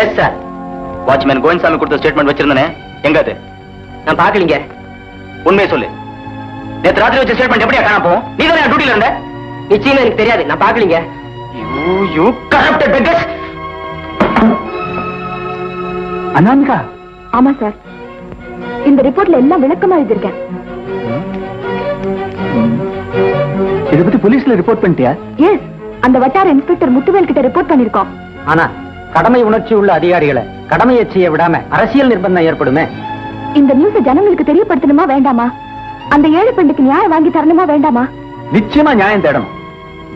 Yes sir. Watchman Govindasamy கொடுத்த statement வச்சிருந்தேனே, எங்க அது? நான் பாக்கலீங்க. உண்மையை சொல்லு. நேற்று ராத்திரி வச்ச ஸ்டேட்மெண்ட் எப்படியா காண போவோம்? நீ தானே டியூட்டில இருந்த? நிச்சயமா எனக்கு தெரியாது, நான் பாக்கலீங்க. You corrupted beggars. அனாமிகா. ஆமா சார், இந்த ரிப்போர்ட்ல எல்லாம் விளக்கமா எழுதிருக்கேன். இத பத்தி போலீஸ்ல ரிப்போர்ட் பண்ணிட்டியா? எஸ், அந்த வட்டார இன்ஸ்பெக்டர் முத்துவேல் கிட்ட ரிப்போர்ட் பண்ணிருக்கோம். ஆனா கடமை உணர்ச்சி உள்ள அதிகாரிகளை கடமையை செய்ய விடாம அரசியல் நிர்பந்தம் ஏற்படுமே. இந்த நியூஸ ஜனங்களுக்கு தெரியப்படுத்தணுமா வேண்டாமா? அந்த ஏழை பெண்ணுக்கு நியாயம் வாங்கி தரணுமா வேண்டாமா? நிச்சயமா நியாயம் தேடணும்.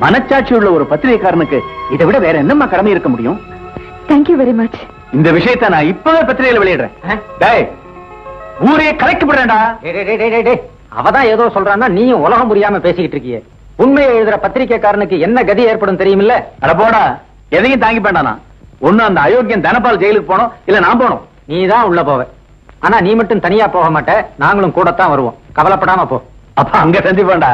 மனச்சாட்சி உள்ள ஒரு பத்திரிகைக்காரனுக்கு இதை விட வேற என்னமா கடமை இருக்க முடியும்? Thank you very much. இந்த விஷயத்தை நான் இப்பவே பத்திரிகையில வெளியிடுறேன். டேய், ஊரே கலைக்கப்படுறேன்டா. அவதான் ஏதோ சொல்றான்னா நீயும் உலகம் புரியாம பேசிக்கிட்டு இருக்கியே. உண்மையை எழுதுற பத்திரிகைக்காரனுக்கு என்ன கதி ஏற்படும் தெரியுமில்ல? அட போடா, எதையும் தாங்கி வேண்டானா. ஒண்ணு அந்த அயோக்கியன் தனபால் ஜெயிலுக்கு போனோம், இல்ல நான் போனோம். நீ தான் உள்ள போவ. ஆனா நீ மட்டும் தனியா போக மாட்ட, நாங்களும் கூடத்தான் வருவோம். கவலைப்படாம போ. அப்ப அங்க சந்திப்பேன்டா.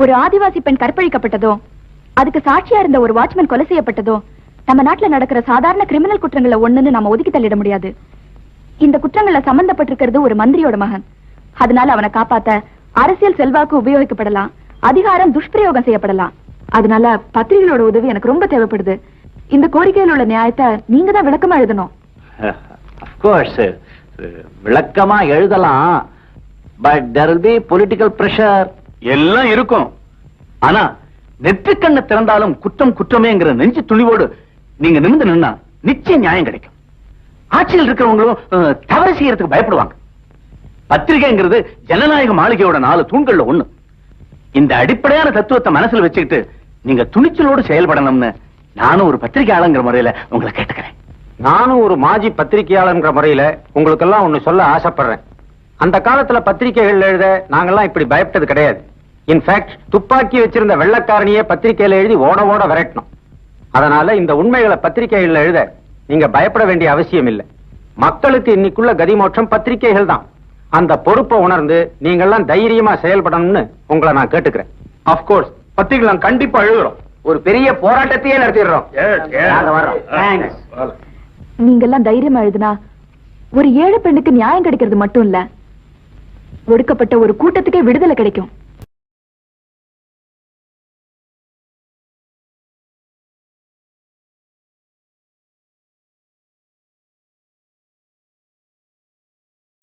ஒரு ஆதிவாசி பெண் கற்பழிக்கப்பட்டதோ, அதுக்கு சாட்சியா இருந்த ஒரு வாட்ச்மேன் கொலை செய்யப்பட்டதோ நம்ம நாட்டுல நடக்கிற சாதாரண கிரிமினல் குற்றங்களை ஒண்ணுன்னு நம்ம ஒதுக்கி தள்ளிட முடியாது. இந்த குற்றங்கள்ல சம்பந்தப்பட்டிருக்கிறது ஒரு மந்திரியோட மகன். அதனால அவனை காப்பாத்த அரசியல் செல்வாக்கு உபயோகிக்கப்படலாம், அதிகாரம் துஷ்பிரயோகம் செய்யப்படலாம். அதனால பத்திரிகைகளோட உதவி எனக்கு ரொம்ப தேவைப்படுது. இந்த கோரிக்கையில் உள்ள நியாயத்தை நீங்க தான் விளக்கமா எழுதணும். விளக்கமா எழுதலாம், but there will be political pressure. எல்லாம் இருக்கும். ஆனா நெற்றிக்கண்ணை திறந்தாலும் குற்றம் குற்றமேங்கிற நெஞ்சு துணிவோடு நீங்க நிமிர்ந்து நின்னா நிச்சயம் நியாயம் கிடைக்கும். ஆட்சியில் இருக்கிறவங்களும் தவறு செய்யறதுக்கு பயப்படுவாங்க. பத்திரிகைங்கிறது ஜனநாயக மாளிகையோட 4 தூண்கள்ல ஒண்ணு. இந்த அடிப்படையான தத்துவத்தை மனசுல வச்சுக்கிட்டு நீங்க துணிச்சலோடு செயல்படணும்னு நானும் ஒரு பத்திரிகையாளங்கிற முறையில உங்களை கேட்டுக்கிறேன். நானும் ஒரு மாஜி பத்திரிகையாளர்ங்கிற முறையில உங்களுக்கெல்லாம் ஒண்ணு சொல்ல ஆசைப்படுறேன். அந்த காலத்துல பத்திரிகைகள் எழுத நாங்கெல்லாம் இப்படி பயப்பட்டது கிடையாது. இன்ஃபேக்ட் துப்பாக்கி வச்சிருந்த வெள்ளக்காரணியே பத்திரிகையில எழுதி ஓட ஓட விரட்டணும். அதனால இந்த உண்மைகளை பத்திரிகைகள்ல எழுத நீங்க பயப்பட வேண்டிய அவசியம் இல்லை. மக்களுக்கு இன்னைக்குள்ள கதிமோட்சம் பத்திரிகைகள் தான். அந்த பொறுப்பை உணர்ந்து நீங்கெல்லாம் தைரியமா செயல்படணும்னு உங்களை நான் கேட்டுக்கிறேன். ஆஃப்கோர்ஸ் பத்திரிகைகள் கண்டிப்பா எழுதுறோம். ஒரு பெரிய போராட்டத்தையே நடத்திடுறோம். நீங்க எல்லாம் தைரியமா எழுதுனா ஒரு ஏழை பெண்ணுக்கு நியாயம் கிடைக்கிறது மட்டும் இல்ல, ஒடுக்கப்பட்ட ஒரு கூட்டத்துக்கே விடுதலை கிடைக்கும்.